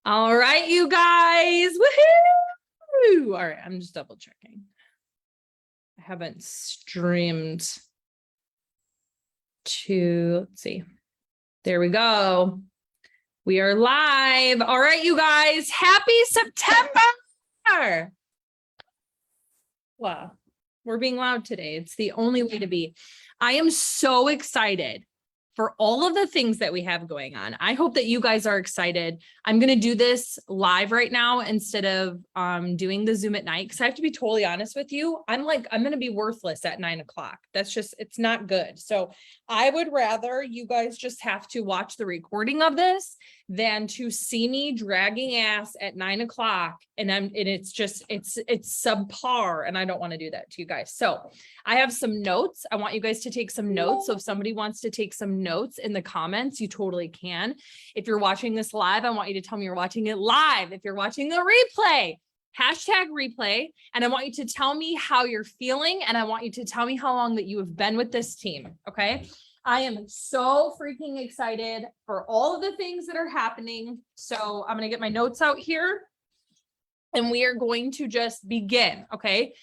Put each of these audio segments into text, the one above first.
All right, you guys. Woohoo! All right, I'm just double checking. I haven't streamed let's see. There we go. We are live. All right, you guys. Happy September. Wow. We're being loud today. It's the only way to be. I am so excited for all of the things that we have going on. I hope that you guys are excited. I'm going to do this live right now instead of doing the Zoom at night. Because I have to be totally honest with you. I'm going to be worthless at 9 o'clock. That's just, it's not good. So I would rather you guys just have to watch the recording of this than to see me dragging ass at 9 o'clock. And it's subpar. And I don't want to do that to you guys. So I have some notes. I want you guys to take some notes. So if somebody wants to take some notes in the comments, you totally can. If you're watching this live, I want you to tell me you're watching it live. If you're watching the replay, #replay. And I want you to tell me how you're feeling. And I want you to tell me how long that you have been with this team. Okay. I am so freaking excited for all of the things that are happening. So I'm going to get my notes out here and we are going to just begin. Okay.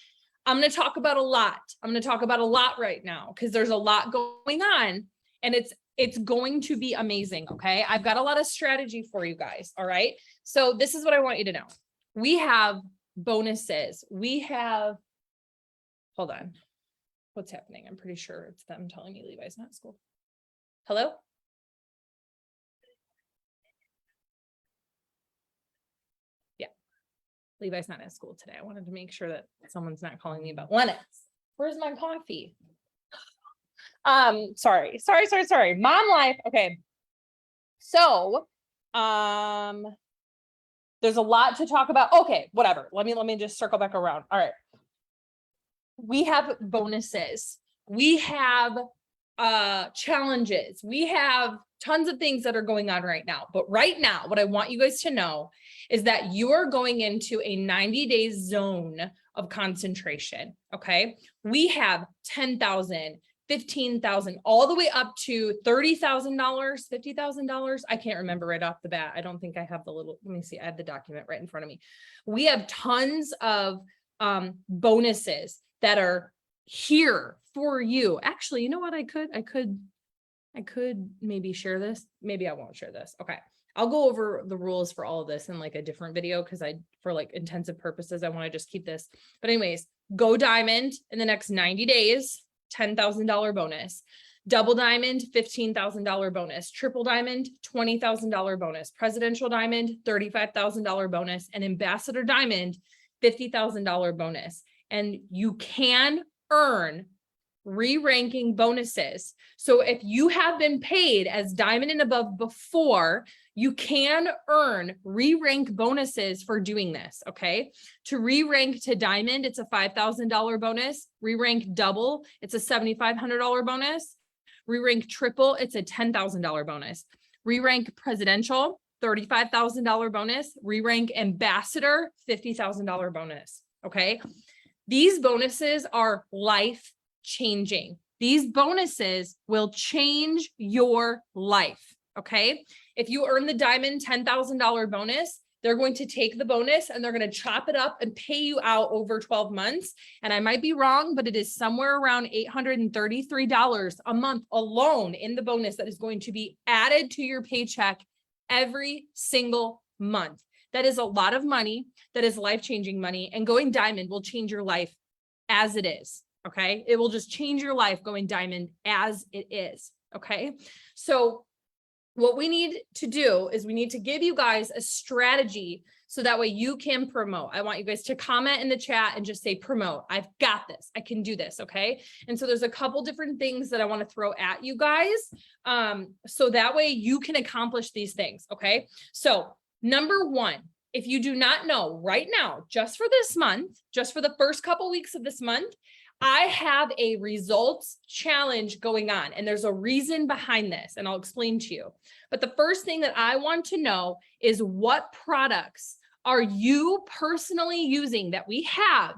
I'm going to talk about a lot. I'm going to talk about a lot right now because there's a lot going on and it's going to be amazing. Okay. I've got a lot of strategy for you guys. All right. So this is what I want you to know. We have bonuses. Hold on. What's happening? I'm pretty sure it's them telling me Levi's not at school. Hello? Yeah. Levi's not at school today. I wanted to make sure that someone's not calling me about Lennox. Where's my coffee? Sorry. Mom life. Okay. So, there's a lot to talk about. Okay, whatever. Let me just circle back around. All right. We have bonuses. We have challenges. We have tons of things that are going on right now. But right now, what I want you guys to know is that you are going into a 90-day zone of concentration. Okay. We have $10,000, $15,000, all the way up to $30,000, $50,000. I can't remember right off the bat. I don't think I have the little, let me see. I have the document right in front of me. We have tons of bonuses that are here for you. Actually, you know what? I could maybe share this. Maybe I won't share this. Okay. I'll go over the rules for all of this in like a different video because for like intensive purposes, I want to just keep this. But anyways, go diamond in the next 90 days, $10,000 bonus. Double diamond, $15,000 bonus. Triple diamond, $20,000 bonus. Presidential diamond, $35,000 bonus. And ambassador diamond, $50,000 bonus. And you can earn re-ranking bonuses. So if you have been paid as diamond and above before, you can earn re-rank bonuses for doing this. Okay. To re-rank to diamond, it's a $5,000 bonus. Re-rank double, it's a $7,500 bonus. Re-rank triple, it's a $10,000 bonus. Re-rank presidential, $35,000 bonus. Re-rank ambassador, $50,000 bonus. Okay. These bonuses are life-changing. These bonuses will change your life. Okay. If you earn the diamond $10,000 bonus, they're going to take the bonus and they're going to chop it up and pay you out over 12 months. And I might be wrong, but it is somewhere around $833 a month alone in the bonus that is going to be added to your paycheck every single month. That is a lot of money. That is life-changing money. And going diamond will change your life as it is. Okay. It will just change your life going diamond as it is. Okay. So what we need to do is we need to give you guys a strategy so that way you can promote. I want you guys to comment in the chat and just say promote. I've got this. I can do this. Okay. And so there's a couple different things that I want to throw at you guys. So that way you can accomplish these things. Okay. So number one, if you do not know right now, just for this month, just for the first couple weeks of this month, I have a results challenge going on, and there's a reason behind this, and I'll explain to you. But the first thing that I want to know is what products are you personally using that we have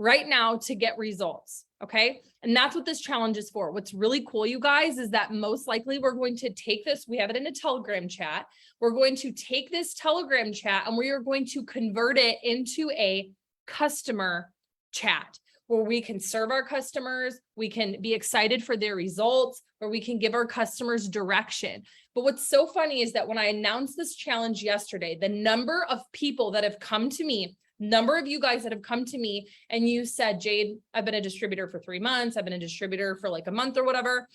right now to get results. Okay. And that's what this challenge is for. What's really cool, you guys, is that most likely we're going to take this, we have it in a Telegram chat. We're going to take this Telegram chat and we are going to convert it into a customer chat where we can serve our customers, we can be excited for their results, where we can give our customers direction. But what's so funny is that when I announced this challenge yesterday, the number of people that have come to me, number of you guys that have come to me and you said, Jade, I've been a distributor for 3 months. I've been a distributor for like a month or whatever.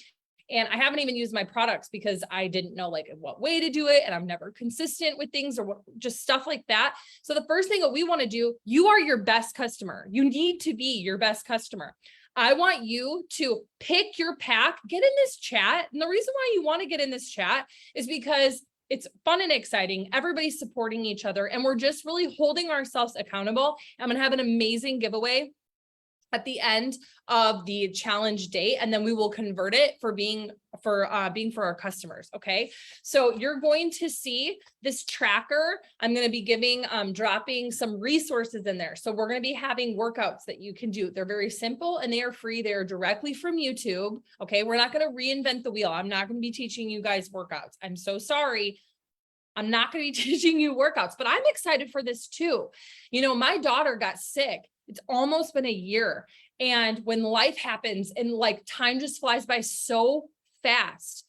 And I haven't even used my products because I didn't know like what way to do it. And I'm never consistent with things or what, just stuff like that. So the first thing that we want to do, you are your best customer. You need to be your best customer. I want you to pick your pack, get in this chat. And the reason why you want to get in this chat is because it's fun and exciting. Everybody's supporting each other and we're just really holding ourselves accountable. I'm going to have an amazing giveaway at the end of the challenge date, and then we will convert it for being for our customers. Okay. So you're going to see this tracker. I'm going to be giving, dropping some resources in there. So we're going to be having workouts that you can do. They're very simple and they are free. They are directly from YouTube. Okay. We're not going to reinvent the wheel. I'm not going to be teaching you guys workouts. I'm so sorry. I'm not going to be teaching you workouts, but I'm excited for this too. You know, my daughter got sick. It's almost been a year. And when life happens and like time just flies by so fast,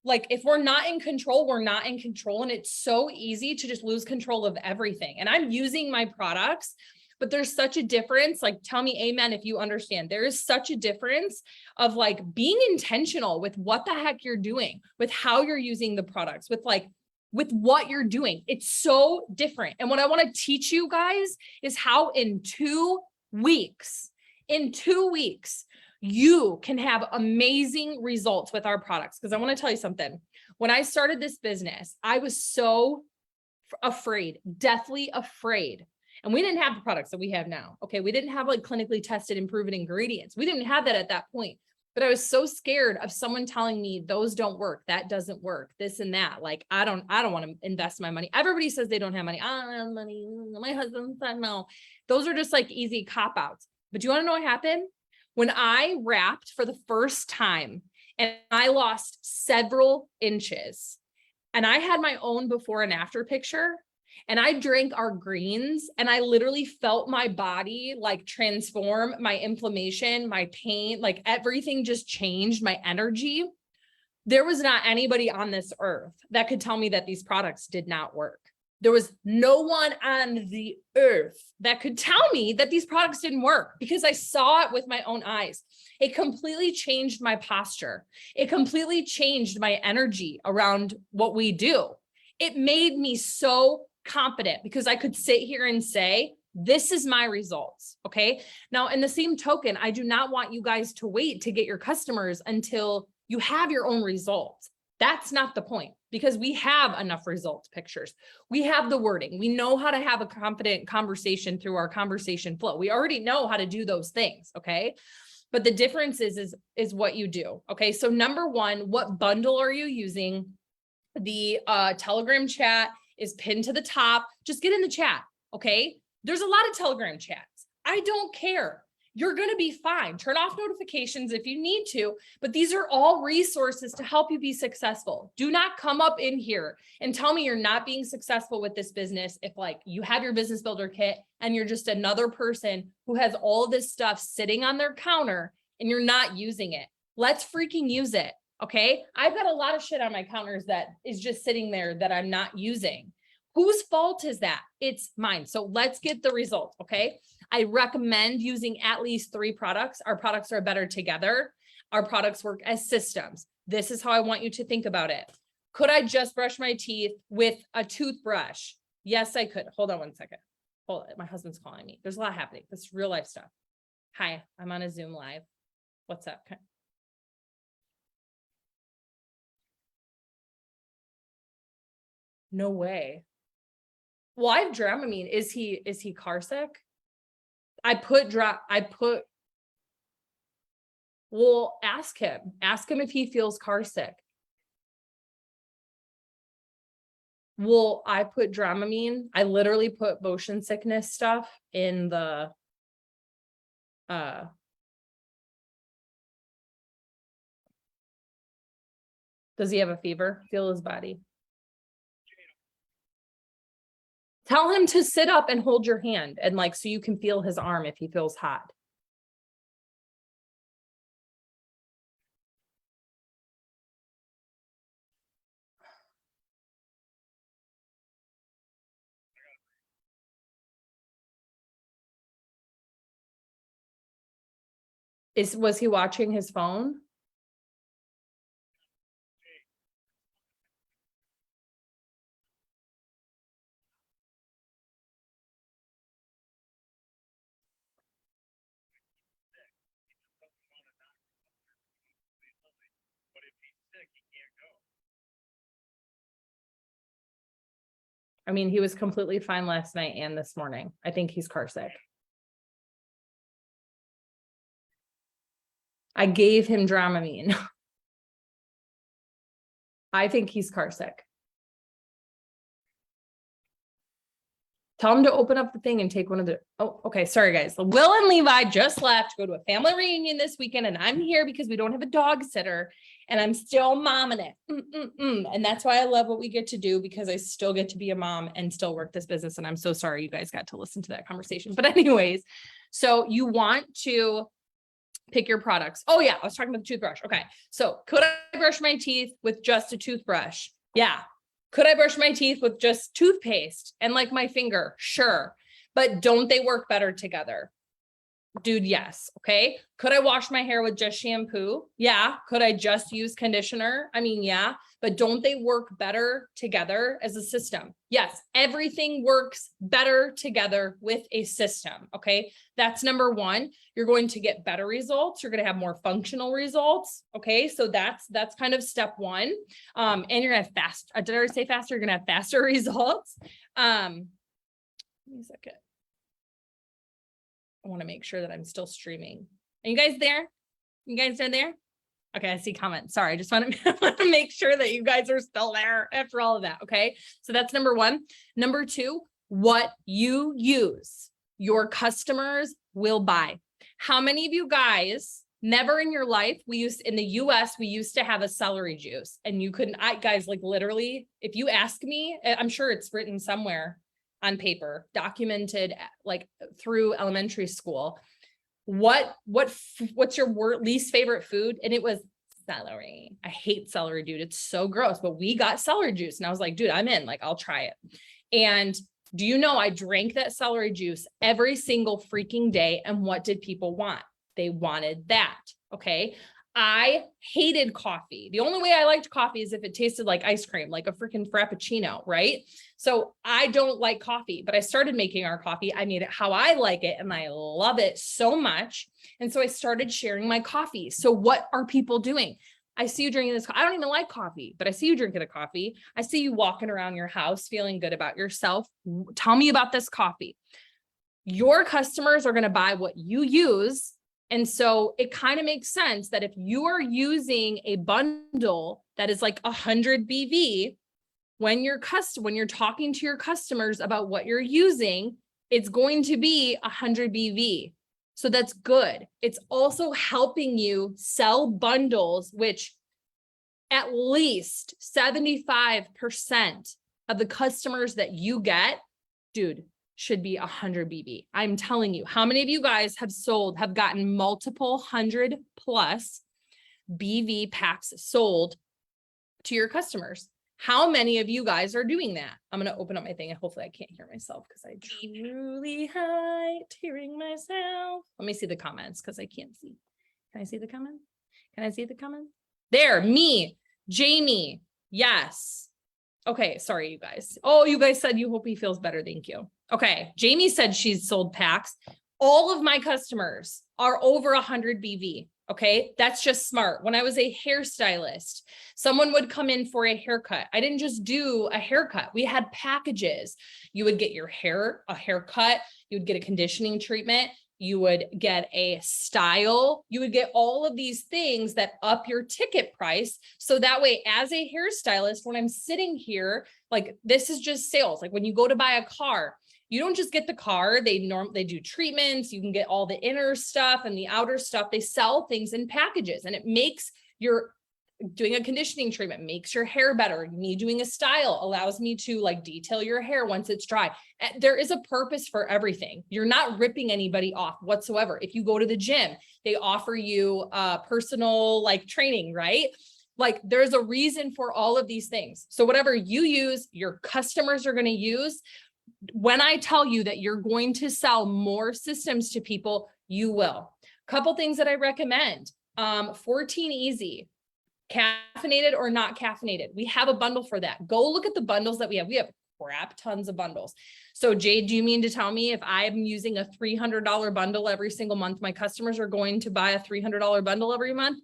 like if we're not in control, we're not in control. And it's so easy to just lose control of everything. And I'm using my products, but there's such a difference. Like, tell me amen if you understand. There is such a difference of like being intentional with what the heck you're doing, with how you're using the products, with what you're doing. It's so different. And what I want to teach you guys is how in 2 weeks, you can have amazing results with our products. Because I want to tell you something. When I started this business, I was so afraid, deathly afraid. And we didn't have the products that we have now. Okay. We didn't have like clinically tested and proven ingredients. We didn't have that at that point. But I was so scared of someone telling me those don't work, that doesn't work, this and that. Like, I don't want to invest my money. Everybody says they don't have money. I don't have money. My husband said no. Those are just like easy cop-outs. But do you want to know what happened? When I wrapped for the first time and I lost several inches and I had my own before and after picture, and I drank our greens and I literally felt my body like transform, my inflammation, my pain, like everything just changed, my energy. There was not anybody on this earth that could tell me that these products did not work. There was no one on the earth that could tell me that these products didn't work because I saw it with my own eyes. It completely changed my posture. It completely changed my energy around what we do. It made me so confident because I could sit here and say, this is my results. Okay. Now, in the same token, I do not want you guys to wait to get your customers until you have your own results. That's not the point because we have enough results pictures. We have the wording. We know how to have a confident conversation through our conversation flow. We already know how to do those things. Okay. But the difference is what you do. Okay. So number one, what bundle are you using? The Telegram chat is pinned to the top. Just get in the chat. Okay. There's a lot of Telegram chats. I don't care. You're going to be fine. Turn off notifications if you need to, but these are all resources to help you be successful. Do not come up in here and tell me you're not being successful with this business. If like you have your business builder kit and you're just another person who has all this stuff sitting on their counter and you're not using it. Let's freaking use it. Okay. I've got a lot of shit on my counters that is just sitting there that I'm not using. Whose fault is that? It's mine. So let's get the result. Okay. I recommend using at least 3 products. Our products are better together. Our products work as systems. This is how I want you to think about it. Could I just brush my teeth with a toothbrush? Yes, I could. Hold on one second. Hold on. My husband's calling me. There's a lot happening. This is real life stuff. Hi, I'm on a Zoom live. What's up? Okay. No way. Well, I have Dramamine. Is he car sick? Well, ask him if he feels car sick. Well, I put Dramamine. I literally put motion sickness stuff in the Does he have a fever? Feel his body. Tell him to sit up and hold your hand and like, so you can feel his arm if he feels hot. Was he watching his phone? I mean, he was completely fine last night and this morning. I think he's car sick. I gave him Dramamine. I think he's car sick. Tell him to open up the thing and take one of the, oh, okay. Sorry, guys. Will and Levi just left to go to a family reunion this weekend, and I'm here because we don't have a dog sitter and I'm still momming it. And that's why I love what we get to do, because I still get to be a mom and still work this business. And I'm so sorry you guys got to listen to that conversation. But anyways, so you want to pick your products. Oh yeah, I was talking about the toothbrush. Okay. So could I brush my teeth with just a toothbrush? Yeah. Could I brush my teeth with just toothpaste and like my finger? Sure. But don't they work better together? Dude, yes. Okay. Could I wash my hair with just shampoo? Yeah. Could I just use conditioner? I mean, yeah, but don't they work better together as a system? Yes. Everything works better together with a system. Okay. That's number one. You're going to get better results. You're going to have more functional results. Okay. So that's kind of step one. And you're going to have fast, did I already say faster? You're going to have faster results. Give me a second. I want to make sure that I'm still streaming. Are you guys there? You guys are there? Okay, I see comments. Sorry, I just want to make sure that you guys are still there after all of that. Okay, so that's number one. Number two, what you use, your customers will buy. How many of you guys, never in your life, in the US, we used to have a celery juice, and you couldn't, guys, like literally, if you ask me, I'm sure it's written somewhere on paper, documented like through elementary school. What's your least favorite food? And it was celery. I hate celery, dude. It's so gross, but we got celery juice. And I was like, dude, I'm in, like, I'll try it. And do you know, I drank that celery juice every single freaking day. And what did people want? They wanted that. Okay. I hated coffee. The only way I liked coffee is if it tasted like ice cream, like a freaking Frappuccino, right? So I don't like coffee, but I started making our coffee. I made it how I like it, and I love it so much. And so I started sharing my coffee. So what are people doing? I see you drinking this. I don't even like coffee, but I see you drinking a coffee. I see you walking around your house feeling good about yourself. Tell me about this coffee. Your customers are going to buy what you use. And so it kind of makes sense that if you are using a bundle that is like 100 BV, when you're talking to your customers about what you're using, it's going to be 100 BV. So that's good. It's also helping you sell bundles, which at least 75% of the customers that you get, dude, should be 100 BV. I'm telling you, how many of you guys have gotten multiple 100+ BV packs sold to your customers? How many of you guys are doing that? I'm going to open up my thing and hopefully I can't hear myself because I truly hate hearing myself. Let me see the comments because I can't see. Can I see the comments? Can I see the comments? There, me, Jamie. Yes. Okay, sorry, you guys. Oh, you guys said you hope he feels better. Thank you. Okay, Jamie said she's sold packs. All of my customers are over 100 BV. Okay, that's just smart. When I was a hairstylist, someone would come in for a haircut. I didn't just do a haircut. We had packages. You would get your hair, a haircut. You would get a conditioning treatment. You would get a style. You would get all of these things that up your ticket price. So that way, as a hairstylist, when I'm sitting here, like this is just sales. Like when you go to buy a car, You don't just get the card. They do treatments. You can get all the inner stuff and the outer stuff. They sell things in packages, and it makes your doing a conditioning treatment makes your hair better. Me doing a style allows me to like detail your hair once it's dry. There is a purpose for everything. You're not ripping anybody off whatsoever. If you go to the gym, they offer you personal like training, right? Like there's a reason for all of these things. So whatever you use, your customers are going to use. When I tell you that you're going to sell more systems to people, you will. Couple things that I recommend. 14 Easy. Caffeinated or not caffeinated. We have a bundle for that. Go look at the bundles that we have. We have crap tons of bundles. So Jade, do you mean to tell me if I'm using a $300 bundle every single month, my customers are going to buy a $300 bundle every month?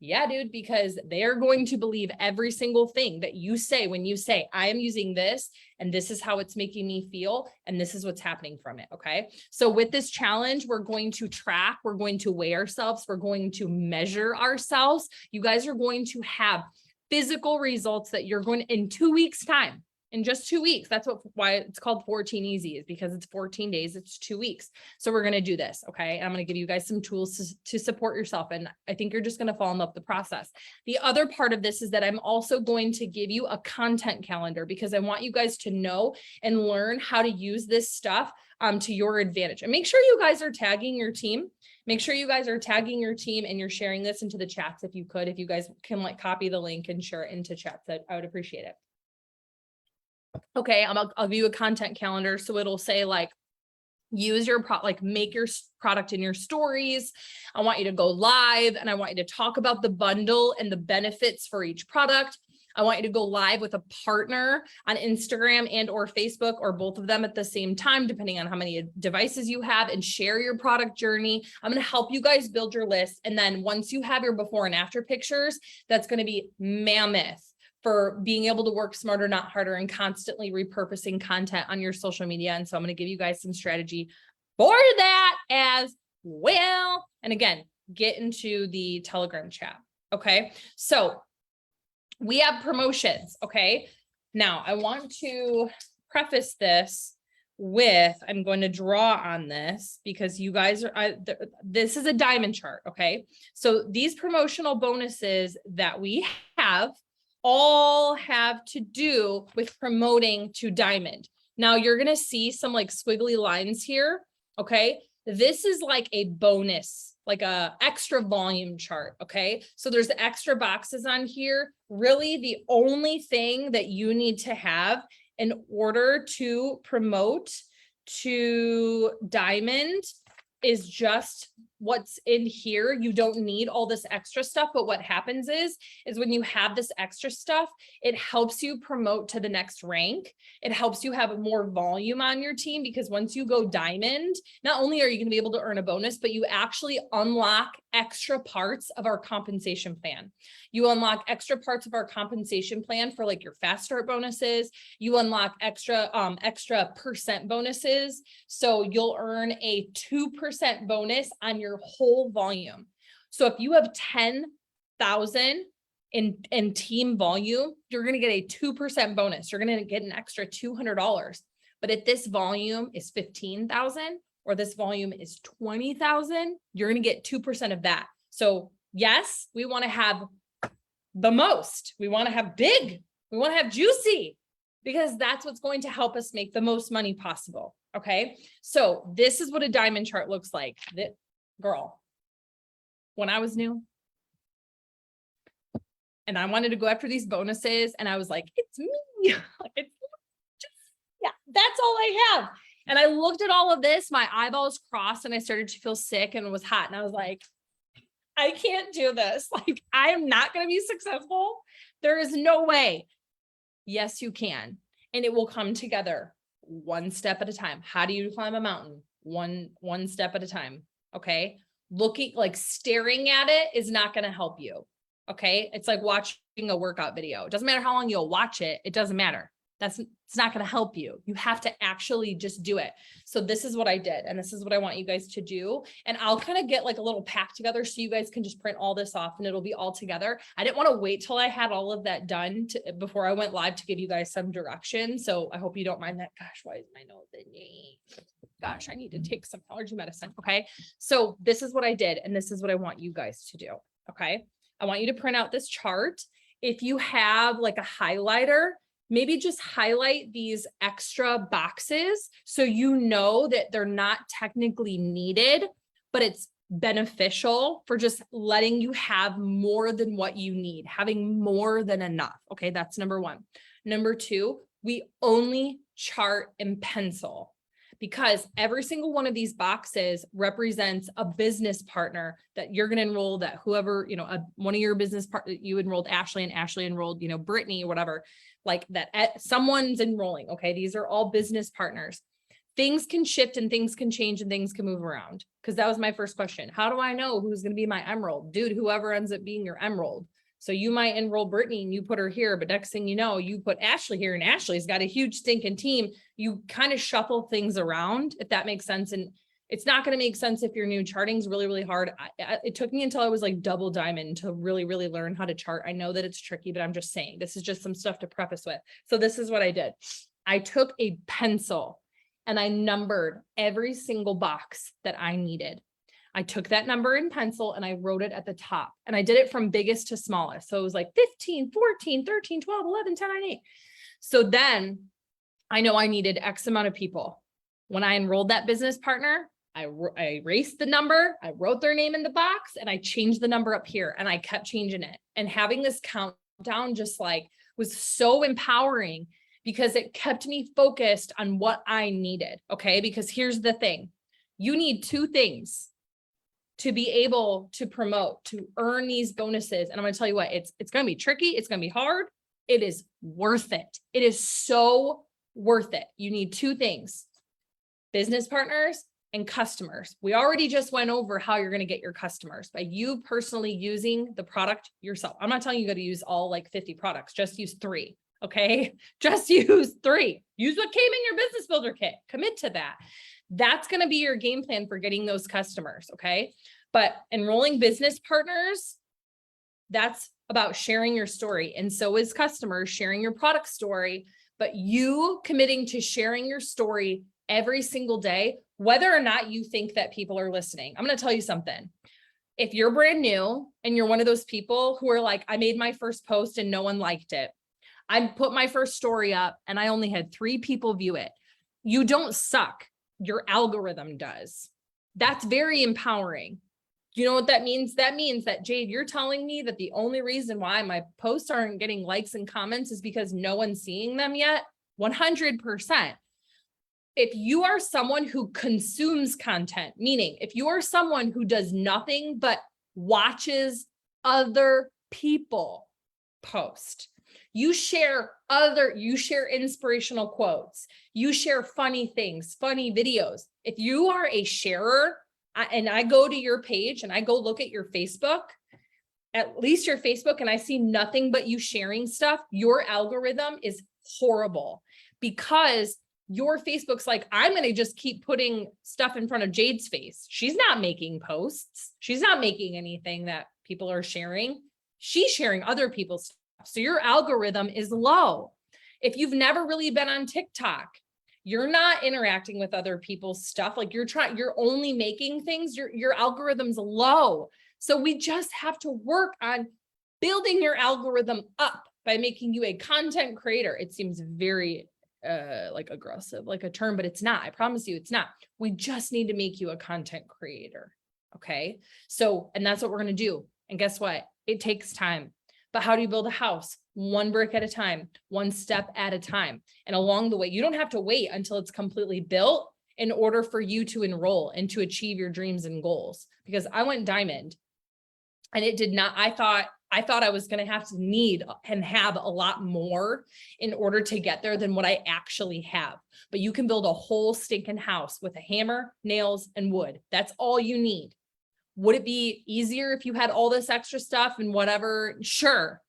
Yeah, dude, because they're going to believe every single thing that you say when you say, I am using this and this is how it's making me feel. And this is what's happening from it. Okay. So with this challenge, we're going to track, we're going to weigh ourselves, we're going to measure ourselves. You guys are going to have physical results that you're going to, in 2 weeks time. In just 2 weeks. That's why it's called 14 Easy, is because it's 14 days, it's 2 weeks. So we're going to do this. Okay. And I'm going to give you guys some tools to support yourself. And I think you're just going to fall in love with the process. The other part of this is that I'm also going to give you a content calendar, because I want you guys to know and learn how to use this stuff to your advantage. And make sure you guys are tagging your team. Make sure you guys are tagging your team and you're sharing this into the chats. If you could, if you guys can like copy the link and share it into chats, I would appreciate it. Okay, I'll give you a content calendar. So it'll say like, use your make your product in your stories. I want you to go live and I want you to talk about the bundle and the benefits for each product. I want you to go live with a partner on Instagram and or Facebook, or both of them at the same time, depending on how many devices you have, and share your product journey. I'm going to help you guys build your list. And then once you have your before and after pictures, that's going to be mammoth for being able to work smarter, not harder, and constantly repurposing content on your social media. And so I'm going to give you guys some strategy for that as well. And again, get into the Telegram chat. Okay. So we have promotions. Okay. Now I want to preface this with, I'm going to draw on this because you guys are, this is a diamond chart. Okay. So these promotional bonuses that we have all have to do with promoting to diamond. Now you're going to see some like squiggly lines here. Okay. This is like a bonus, like a extra volume chart. Okay. So there's extra boxes on here. Really the only thing that you need to have in order to promote to diamond is just what's in here. You don't need all this extra stuff, but what happens is when you have this extra stuff, it helps you promote to the next rank. It helps you have more volume on your team, because once you go diamond, not only are you going to be able to earn a bonus, but you actually unlock extra parts of our compensation plan. You unlock extra parts of our compensation plan for like your fast start bonuses. You unlock extra percent bonuses. So you'll earn a 2% bonus on your whole volume. So if you have 10,000 in team volume, you're going to get a 2% bonus. You're going to get an extra $200. But if this volume is 15,000 or this volume is 20,000, you're going to get 2% of that. So yes, we want to have the most. We want to have big. We want to have juicy, because that's what's going to help us make the most money possible. Okay. So this is what a diamond chart looks like. Girl, when I was new and I wanted to go after these bonuses, and I was like, it's me. It's just, yeah, that's all I have. And I looked at all of this, my eyeballs crossed, and I started to feel sick and it was hot. And I was like, I can't do this. Like, I am not going to be successful. There is no way. Yes, you can. And it will come together one step at a time. How do you climb a mountain? One step at a time. Okay. Staring at it is not going to help you. Okay. It's like watching a workout video. It doesn't matter how long you'll watch it. It doesn't matter. it's not going to help you. You have to actually just do it. So this is what I did. And this is what I want you guys to do. And I'll kind of get like a little pack together so you guys can just print all this off and it'll be all together. I didn't want to wait till I had all of that done before I went live to give you guys some direction. So I hope you don't mind that. Gosh, why is my nose itchy? Gosh, I need to take some allergy medicine. Okay. So this is what I did. And this is what I want you guys to do. Okay. I want you to print out this chart. If you have like a highlighter, maybe just highlight these extra boxes so you know that they're not technically needed, but it's beneficial for just letting you have more than what you need, having more than enough. Okay, that's number one. Number two, we only chart in pencil because every single one of these boxes represents a business partner that you're going to enroll, that whoever, one of your business partners, you enrolled Ashley and Ashley enrolled, Brittany or whatever, like that someone's enrolling. Okay. These are all business partners. Things can shift and things can change and things can move around. Cause that was my first question. How do I know who's going to be my emerald? Dude, whoever ends up being your emerald. So you might enroll Brittany and you put her here, but next thing you know, you put Ashley here and Ashley's got a huge stinking team. You kind of shuffle things around, if that makes sense. And it's not going to make sense if you're new. Charting's really, really hard. It took me until I was like double diamond to really, really learn how to chart. I know that it's tricky, but I'm just saying, this is just some stuff to preface with. So this is what I did. I took a pencil and I numbered every single box that I needed. I took that number in pencil and I wrote it at the top, and I did it from biggest to smallest. So it was like 15, 14, 13, 12, 11, 10, 9, 8. So then I know I needed X amount of people. When I enrolled that business partner, I erased the number, I wrote their name in the box, and I changed the number up here, and I kept changing it. And having this countdown just like was so empowering because it kept me focused on what I needed. Okay. Because here's the thing. You need two things to be able to promote, to earn these bonuses. And I'm going to tell you what, it's going to be tricky. It's going to be hard. It is worth it. It is so worth it. You need two things: business partners and customers. We already just went over how you're going to get your customers by you personally using the product yourself. I'm not telling you got to use all like 50 products, just use 3. Okay. Just use 3. Use what came in your business builder kit. Commit to that. That's going to be your game plan for getting those customers. Okay. But enrolling business partners, that's about sharing your story. And so is customers sharing your product story, but you committing to sharing your story every single day, whether or not you think that people are listening. I'm going to tell you something. If you're brand new and you're one of those people who are like, I made my first post and no one liked it. I put my first story up and I only had 3 people view it. You don't suck. Your algorithm does. That's very empowering. You know what that means? That means that, Jade, you're telling me that the only reason why my posts aren't getting likes and comments is because no one's seeing them yet. 100%. If you are someone who consumes content, meaning if you are someone who does nothing but watches other people post, you share inspirational quotes, you share funny things, funny videos. If you are a sharer, and I go to your page and I go look at your Facebook, at least your Facebook, and I see nothing but you sharing stuff, your algorithm is horrible because your Facebook's like, I'm going to just keep putting stuff in front of Jade's face. She's not making posts. She's not making anything that people are sharing. She's sharing other people's stuff. So your algorithm is low. If you've never really been on TikTok, you're not interacting with other people's stuff. Like you're only making things, your algorithm's low. So we just have to work on building your algorithm up by making you a content creator. It seems very like aggressive, like a term, but it's not. I promise you it's not. We just need to make you a content creator. Okay. So, and that's what we're going to do. And guess what? It takes time. But how do you build a house? One brick at a time, one step at a time. And along the way, you don't have to wait until it's completely built in order for you to enroll and to achieve your dreams and goals. Because I went diamond and it did not, I thought I was going to have to need and have a lot more in order to get there than what I actually have. But you can build a whole stinking house with a hammer, nails, and wood. That's all you need. Would it be easier if you had all this extra stuff and whatever? Sure.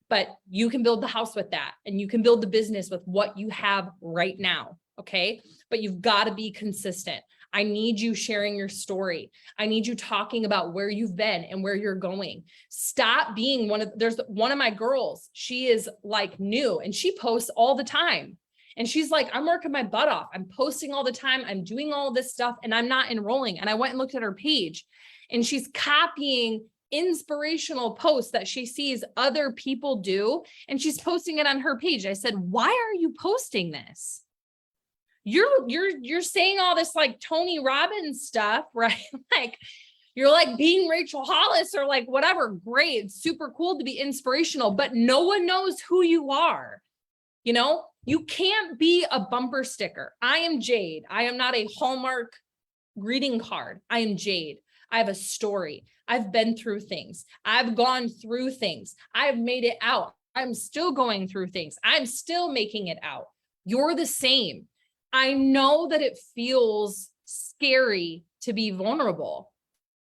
but you can build the house with that, and you can build the business with what you have right now. Okay. But you've got to be consistent. I need you sharing your story. I need you talking about where you've been and where you're going. Stop being there's one of my girls, she is like new and she posts all the time. And she's like, I'm working my butt off. I'm posting all the time. I'm doing all this stuff and I'm not enrolling. And I went and looked at her page and she's copying inspirational posts that she sees other people do. And she's posting it on her page. I said, why are you posting this? You're saying all this like Tony Robbins stuff, right? Like you're like being Rachel Hollis or like whatever. Great. It's super cool to be inspirational, but no one knows who you are. You know, you can't be a bumper sticker. I am Jade. I am not a Hallmark greeting card. I am Jade. I have a story. I've been through things. I've gone through things. I've made it out. I'm still going through things. I'm still making it out. You're the same. I know that it feels scary to be vulnerable,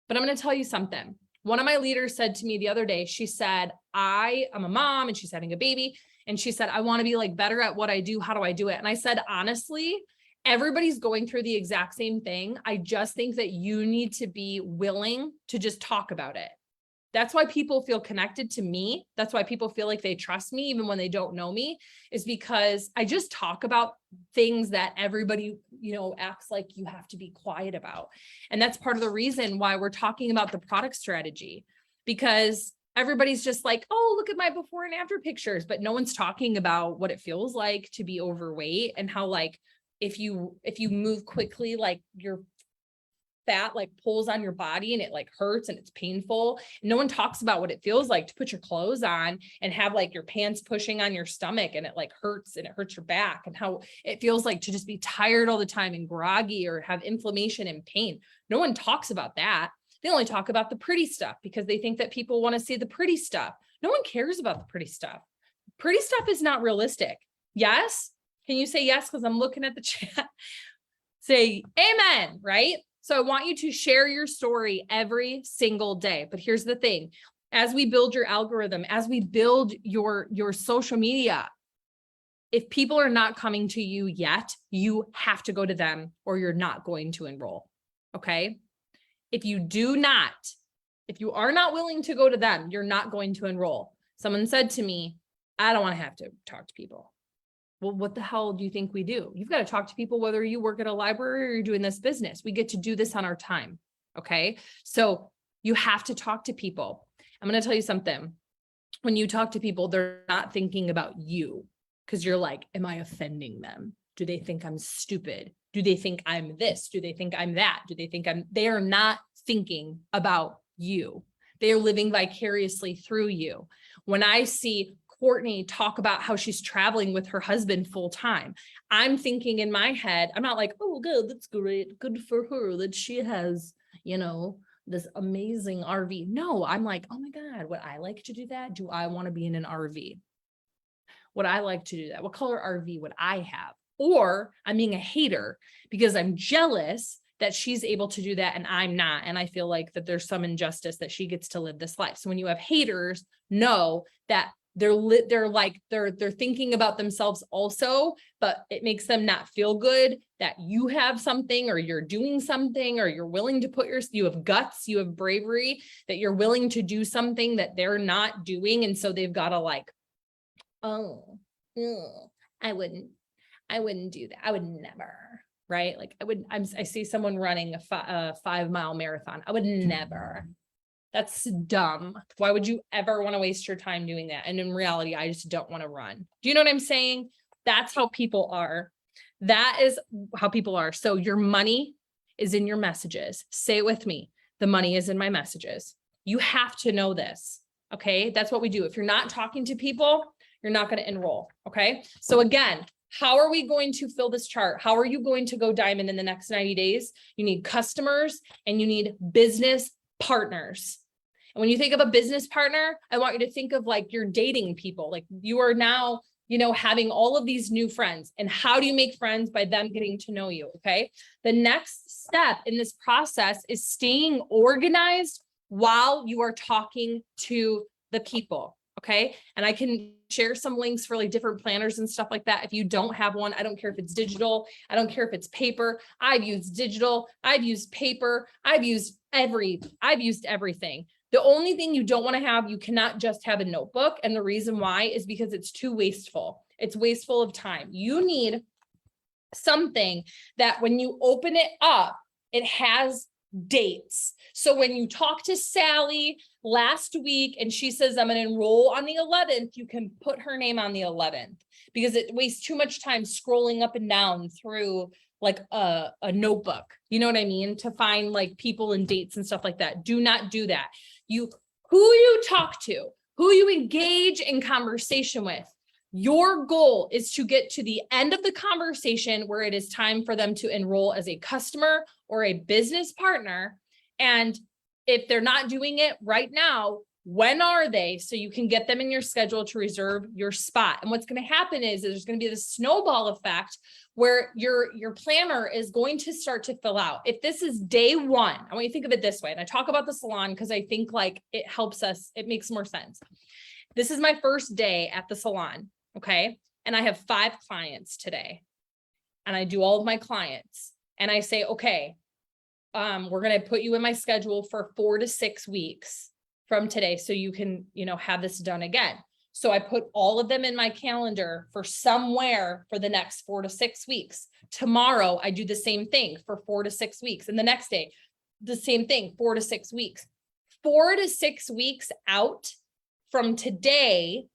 but I'm going to tell you something. One of my leaders said to me the other day, she said, I'm a mom and she's having a baby. And she said, I want to be like better at what I do. How do I do it? And I said, honestly, everybody's going through the exact same thing. I just think that you need to be willing to just talk about it. That's why people feel connected to me. That's why people feel like they trust me, even when they don't know me, is because I just talk about things that everybody, acts like you have to be quiet about. And that's part of the reason why we're talking about the product strategy, because everybody's just like, oh, look at my before and after pictures, but no one's talking about what it feels like to be overweight and how, like, if you move quickly, like your fat like pulls on your body and it like hurts and it's painful. No one talks about what it feels like to put your clothes on and have like your pants pushing on your stomach and it like hurts and it hurts your back, and how it feels like to just be tired all the time and groggy or have inflammation and pain. No one talks about that. They only talk about the pretty stuff because they think that people want to see the pretty stuff. No one cares about the pretty stuff. Pretty stuff is not realistic. Yes? Can you say yes? Because I'm looking at the chat. Say amen, right? So I want you to share your story every single day. But here's the thing. As we build your algorithm, as we build your social media, if people are not coming to you yet, you have to go to them or you're not going to enroll. Okay? If you are not willing to go to them, you're not going to enroll. Someone said to me, I don't want to have to talk to people. Well, what the hell do you think we do? You've got to talk to people, whether you work at a library or you're doing this business. We get to do this on our time. Okay. So you have to talk to people. I'm going to tell you something. When you talk to people, they're not thinking about you because you're like, am I offending them? Do they think I'm stupid? Do they think I'm this? Do they think I'm that? Do they think they are not thinking about you. They are living vicariously through you. When I see Courtney talk about how she's traveling with her husband full time, I'm thinking in my head, I'm not like, oh, good, that's great. Good for her that she has, this amazing RV. No, I'm like, oh my God, would I like to do that? Do I want to be in an RV? Would I like to do that? What color RV would I have? Or I'm being a hater because I'm jealous that she's able to do that and I'm not. And I feel like that there's some injustice that she gets to live this life. So when you have haters, know that they're thinking about themselves also, but it makes them not feel good that you have something or you're doing something or you're willing to you have guts, you have bravery, that you're willing to do something that they're not doing. And so they've got to like, oh, I wouldn't do that. I would never, right? Like I see someone running a 5-mile marathon. I would never. That's dumb. Why would you ever want to waste your time doing that? And in reality, I just don't want to run. Do you know what I'm saying? That's how people are. That is how people are. So your money is in your messages. Say it with me. The money is in my messages. You have to know this. Okay. That's what we do. If you're not talking to people, you're not going to enroll. Okay. So again, how are we going to fill this chart? How are you going to go diamond in the next 90 days? You need customers and you need business partners. And when you think of a business partner, I want you to think of like you're dating people. Like you are now, having all of these new friends. And how do you make friends? By them getting to know you. Okay. The next step in this process is staying organized while you are talking to the people. Okay. And I can share some links for like different planners and stuff like that. If you don't have one, I don't care if it's digital. I don't care if it's paper. I've used digital. I've used paper. I've used everything. The only thing you don't want to have, you cannot just have a notebook. And the reason why is because it's too wasteful. It's wasteful of time. You need something that when you open it up, it has dates. So when you talk to Sally last week and she says, I'm going to enroll on the 11th, you can put her name on the 11th, because it wastes too much time scrolling up and down through like a notebook. You know what I mean? To find like people and dates and stuff like that. Do not do that. Who you talk to, who you engage in conversation with, your goal is to get to the end of the conversation where it is time for them to enroll as a customer or a business partner. And if they're not doing it right now, when are they? So you can get them in your schedule to reserve your spot. And what's going to happen is there's going to be this snowball effect where your planner is going to start to fill out. If this is day one, I want you to think of it this way. And I talk about the salon because I think like it helps us. It makes more sense. This is my first day at the salon. Okay. And I have 5 clients today, and I do all of my clients, and I say, okay, we're going to put you in my schedule for 4 to 6 weeks from today. So you can, have this done again. So I put all of them in my calendar for somewhere for the next 4 to 6 weeks. Tomorrow, I do the same thing for 4 to 6 weeks. And the next day, the same thing, 4 to 6 weeks. 4 to 6 weeks out from today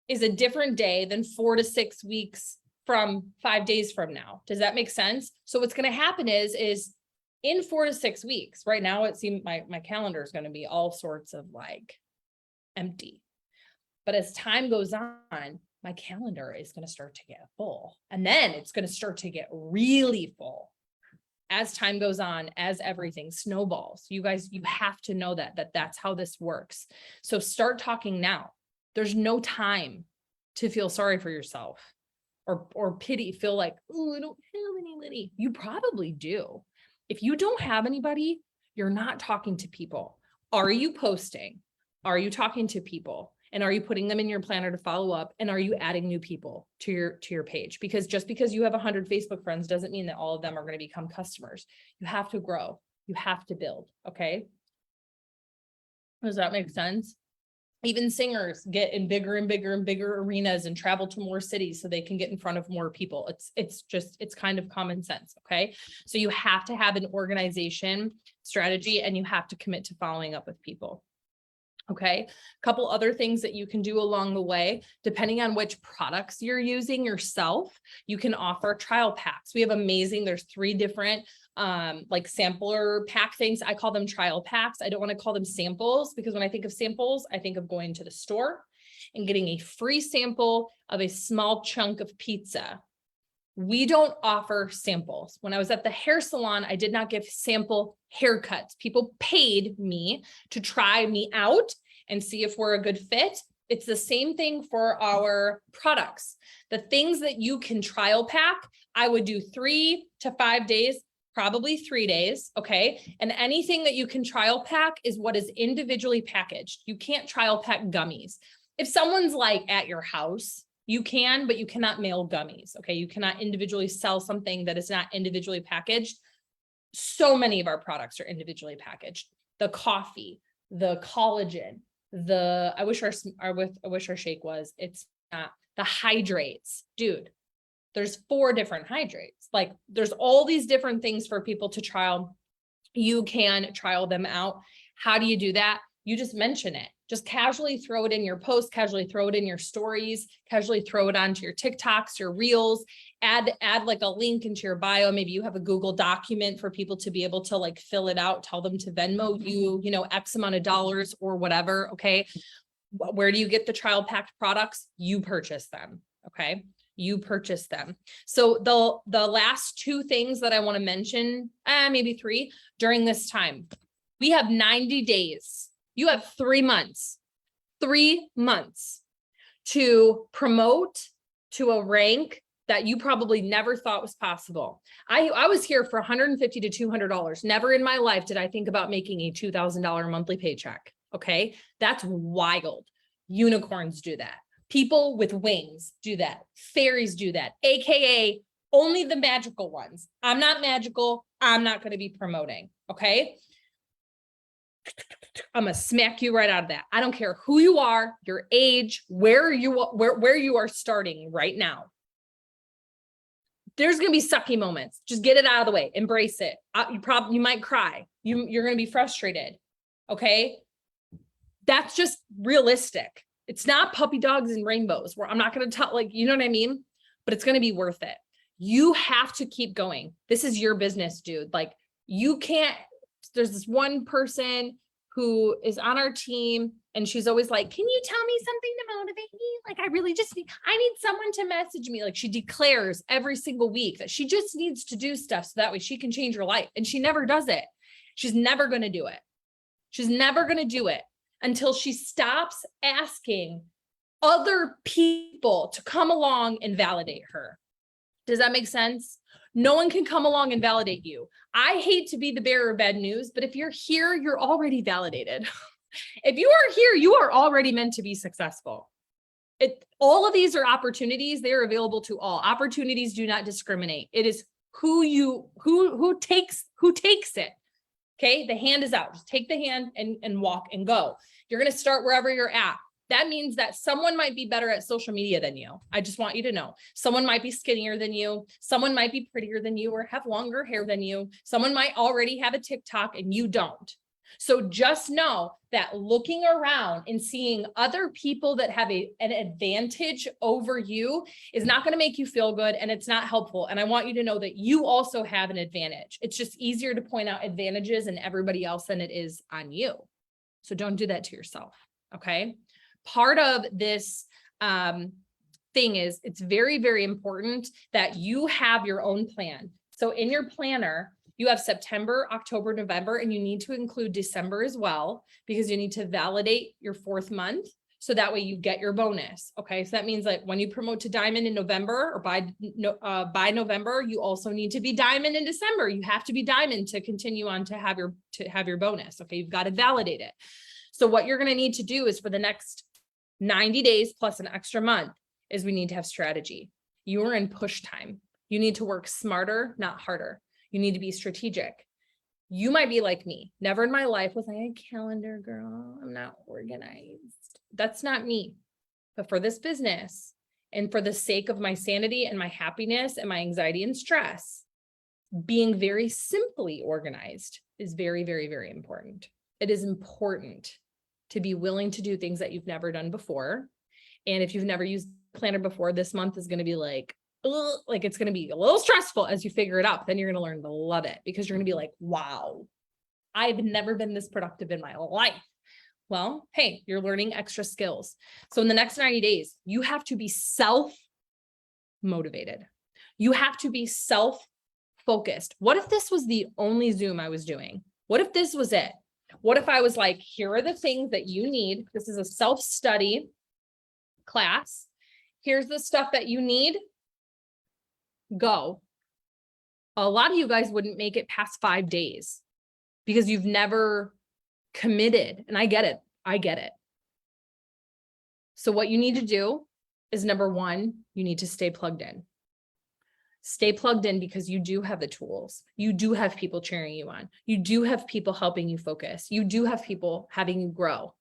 is a different day than 4 to 6 weeks from 5 days from now. Does that make sense? So what's going to happen is in 4 to 6 weeks, right now, it seems my calendar is going to be all sorts of like empty. But as time goes on, my calendar is going to start to get full. And then it's going to start to get really full as time goes on, as everything snowballs. You guys, you have to know that's how this works. So start talking now. There's no time to feel sorry for yourself or feel like, oh, I don't have anybody. You probably do. If you don't have anybody, you're not talking to people. Are you posting? Are you talking to people? And are you putting them in your planner to follow up? And are you adding new people to your page? Because just because you have 100 Facebook friends doesn't mean that all of them are going to become customers. You have to grow. You have to build. Okay. Does that make sense? Even singers get in bigger and bigger and bigger arenas and travel to more cities so they can get in front of more people. It's kind of common sense. Okay. So you have to have an organization strategy, and you have to commit to following up with people. Okay. A couple other things that you can do along the way, depending on which products you're using yourself, you can offer trial packs. We have there's 3 different like sampler pack things. I call them trial packs. I don't want to call them samples, because when I think of samples, I think of going to the store and getting a free sample of a small chunk of pizza. We don't offer samples. When I was at the hair salon, I did not give sample haircuts. People paid me to try me out and see if we're a good fit. It's the same thing for our products. The things that you can trial pack, I would do 3 to 5 days, probably 3 days. Okay. And anything that you can trial pack is what is individually packaged. You can't trial pack gummies. If someone's like at your house, you can, but you cannot mail gummies. Okay. You cannot individually sell something that is not individually packaged. So many of our products are individually packaged. The coffee, the collagen, I wish our shake was, it's not, the hydrates, dude. There's 4 different hydrates. Like there's all these different things for people to trial. You can trial them out. How do you do that? You just mention it. Just casually throw it in your post, casually throw it in your stories, casually throw it onto your TikToks, your reels, add like a link into your bio. Maybe you have a Google document for people to be able to like fill it out, tell them to Venmo you, X amount of dollars or whatever. Okay. Where do you get the trial packed products? You purchase them. Okay. You purchase them. So the last 2 things that I want to mention, maybe 3 during this time, we have 90 days. You have 3 months to promote to a rank that you probably never thought was possible. I was here for $150 to $200. Never in my life did I think about making a $2,000 monthly paycheck. Okay. That's wild. Unicorns do that. People with wings do that. Fairies do that, AKA only the magical ones. I'm not magical. I'm not going to be promoting. Okay. I'm going to smack you right out of that. I don't care who you are, your age, where you are starting right now. There's going to be sucky moments. Just get it out of the way. Embrace it. You might cry. You're going to be frustrated. Okay. That's just realistic. It's not puppy dogs and rainbows where I'm not going to tell, like, you know what I mean? But it's going to be worth it. You have to keep going. This is your business, dude. Like, you can't, there's this one person who is on our team and she's always like, can you tell me something to motivate me? Like, I really just I need someone to message me. Like, she declares every single week that she just needs to do stuff so that way she can change her life. And she never does it. She's never going to do it. She's never going to do it until she stops asking other people to come along and validate her. Does that make sense? No one can come along and validate you. I hate to be the bearer of bad news, but if you're here, you're already validated. If you are here, you are already meant to be successful. All of these are opportunities. They are available to all. Opportunities do not discriminate. It is who takes it. Okay. The hand is out. Just take the hand and walk and go. You're going to start wherever you're at. That means that someone might be better at social media than you. I just want you to know. Someone might be skinnier than you. Someone might be prettier than you or have longer hair than you. Someone might already have a TikTok and you don't. So just know that looking around and seeing other people that have an advantage over you is not going to make you feel good, and it's not helpful. And I want you to know that you also have an advantage. It's just easier to point out advantages in everybody else than it is on you. So don't do that to yourself. Okay. Part of this thing is it's very, very important that you have your own plan. So in your planner, you have September, October, November, and you need to include December as well, because you need to validate your 4th month. So that way you get your bonus. Okay. So that means like when you promote to diamond in November or by November, you also need to be diamond in December. You have to be diamond to continue on to have your bonus. Okay. You've got to validate it. So what you're going to need to do is for the next 90 days plus an extra month is we need to have strategy. You are in push time. You need to work smarter, not harder. You need to be strategic. You might be like me. Never in my life was I a calendar girl. I'm not organized. That's not me. But for this business and for the sake of my sanity and my happiness and my anxiety and stress, being very simply organized is very, very, very important. It is important to be willing to do things that you've never done before. And if you've never used a planner before, this month is going to be like it's going to be a little stressful as you figure it out. Then you're going to learn to love it because you're going to be like, wow, I've never been this productive in my life. Well, hey, you're learning extra skills. So in the next 90 days, you have to be self-motivated. You have to be self-focused. What if this was the only Zoom I was doing? What if this was it? What if I was like, here are the things that you need. This is a self-study class. Here's the stuff that you need. Go. A lot of you guys wouldn't make it past 5 days because you've never committed. And I get it. I get it. So what you need to do is number one, you need to stay plugged in. Stay plugged in because you do have the tools. You do have people cheering you on. You do have people helping you focus. You do have people having you grow.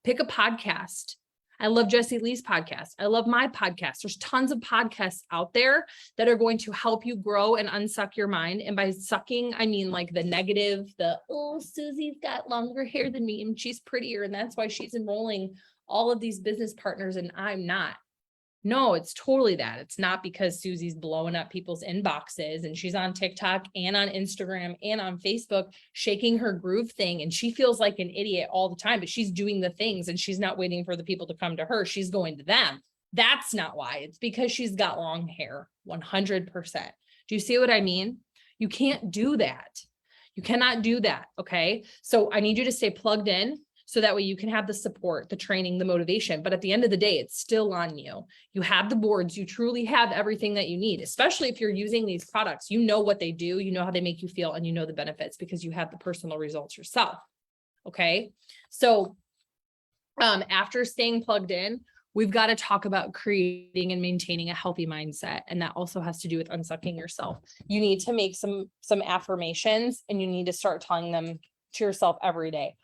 Pick a podcast. I love Jessie Lee's podcast. I love my podcast. There's tons of podcasts out there that are going to help you grow and unsuck your mind. And by sucking, I mean like the negative, oh, Susie's got longer hair than me and she's prettier. And that's why she's enrolling all of these business partners and I'm not. No, it's totally that. It's not because Susie's blowing up people's inboxes and she's on TikTok and on Instagram and on Facebook shaking her groove thing. And she feels like an idiot all the time, but she's doing the things and she's not waiting for the people to come to her. She's going to them. That's not why. It's because she's got long hair, 100%. Do you see what I mean? You can't do that. You cannot do that. Okay. So I need you to stay plugged in. So that way you can have the support, the training, the motivation. But at the end of the day, it's still on you. You have the boards. You truly have everything that you need, especially if you're using these products. You know what they do. You know how they make you feel and you know the benefits because you have the personal results yourself. Okay. So After staying plugged in, we've got to talk about creating and maintaining a healthy mindset. And that also has to do with unsucking yourself. You need to make some affirmations, and you need to start telling them to yourself every day.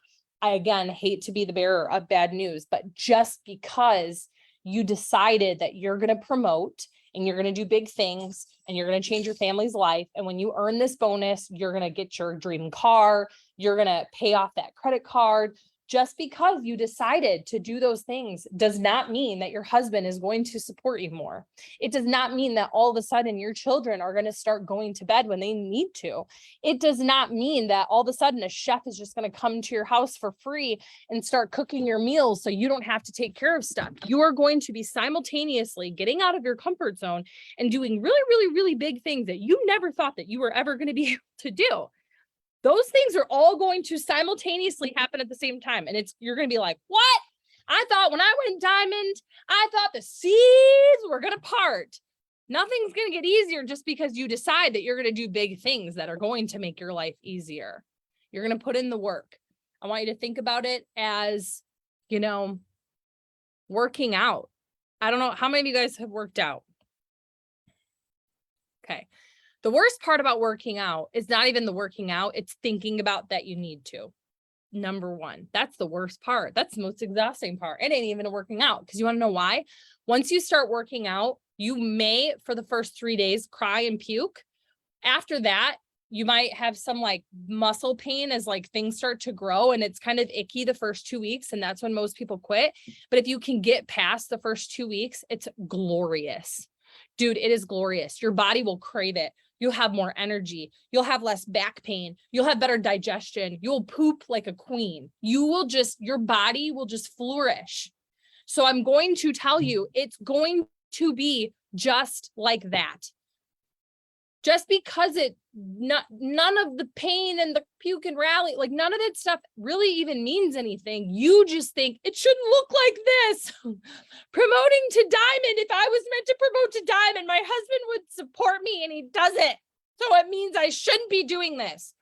I, again, hate to be the bearer of bad news, but just because you decided that you're going to promote and you're going to do big things and you're going to change your family's life, and when you earn this bonus, you're going to get your dream car, you're going to pay off that credit card. Just because you decided to do those things does not mean that your husband is going to support you more. It does not mean that all of a sudden your children are going to start going to bed when they need to. It does not mean that all of a sudden a chef is just going to come to your house for free and start cooking your meals so you don't have to take care of stuff. You are going to be simultaneously getting out of your comfort zone and doing really, really, really big things that you never thought that you were ever going to be able to do. Those things are all going to simultaneously happen at the same time. And you're going to be like, what? I thought when I went diamond, I thought the seas were going to part. Nothing's going to get easier just because you decide that you're going to do big things that are going to make your life easier. You're going to put in the work. I want you to think about it as, working out. I don't know how many of you guys have worked out. Okay. The worst part about working out is not even the working out. It's thinking about that you need to. Number one, that's the worst part. That's the most exhausting part. It ain't even a working out, because you want to know why? Once you start working out, you may, for the first 3 days, cry and puke. After that, you might have some like muscle pain as like things start to grow, and it's kind of icky the first 2 weeks. And that's when most people quit. But if you can get past the first 2 weeks, it's glorious. Dude, it is glorious. Your body will crave it. You'll have more energy. You'll have less back pain. You'll have better digestion. You'll poop like a queen. Your body will just flourish. So I'm going to tell you, it's going to be just like that. Just because none of the pain and the puke and rally, like none of that stuff really even means anything. You just think it shouldn't look like this. Promoting to diamond. If I was meant to promote to diamond, my husband would support me, and he doesn't. So it means I shouldn't be doing this.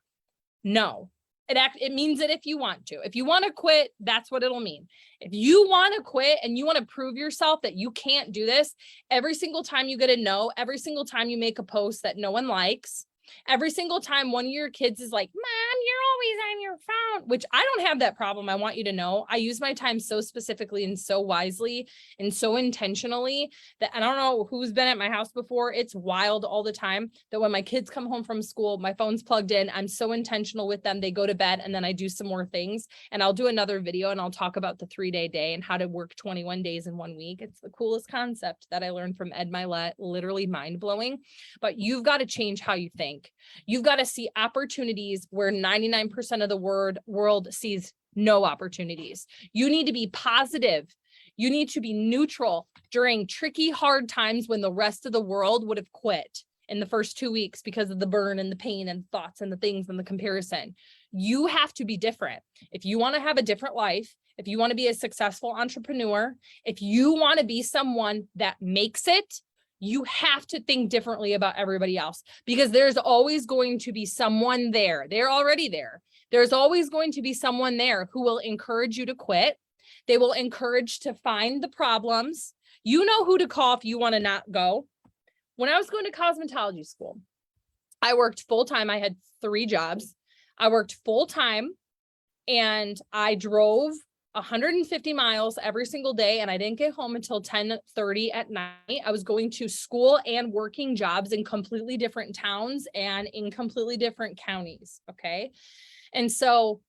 No, it means that if you want to, if you want to quit, that's what it'll mean. If you want to quit and you want to prove yourself that you can't do this, every single time you get a no, every single time you make a post that no one likes, every single time one of your kids is like, Mom, you're always on your phone, which I don't have that problem. I want you to know I use my time so specifically and so wisely and so intentionally that I don't know who's been at my house before. It's wild all the time that when my kids come home from school, my phone's plugged in. I'm so intentional with them. They go to bed, and then I do some more things, and I'll do another video and I'll talk about the 3-day day and how to work 21 days in 1 week. It's the coolest concept that I learned from Ed Milet, literally mind blowing, but you've got to change how you think. You've got to see opportunities where 99% of the world sees no opportunities. You need to be positive. You need to be neutral during tricky, hard times when the rest of the world would have quit in the first 2 weeks because of the burn and the pain and thoughts and the things and the comparison. You have to be different. If you want to have a different life, if you want to be a successful entrepreneur, if you want to be someone that makes it, you have to think differently about everybody else, because there's always going to be someone there. They're already there. There's always going to be someone there who will encourage you to quit. They will encourage to find the problems. You know who to call if you want to not go. When I was going to cosmetology school, I worked full-time. I had 3 jobs. I worked full-time, and I drove 150 miles every single day, and I didn't get home until 10:30 at night. I was going to school and working jobs in completely different towns and in completely different counties. Okay. And so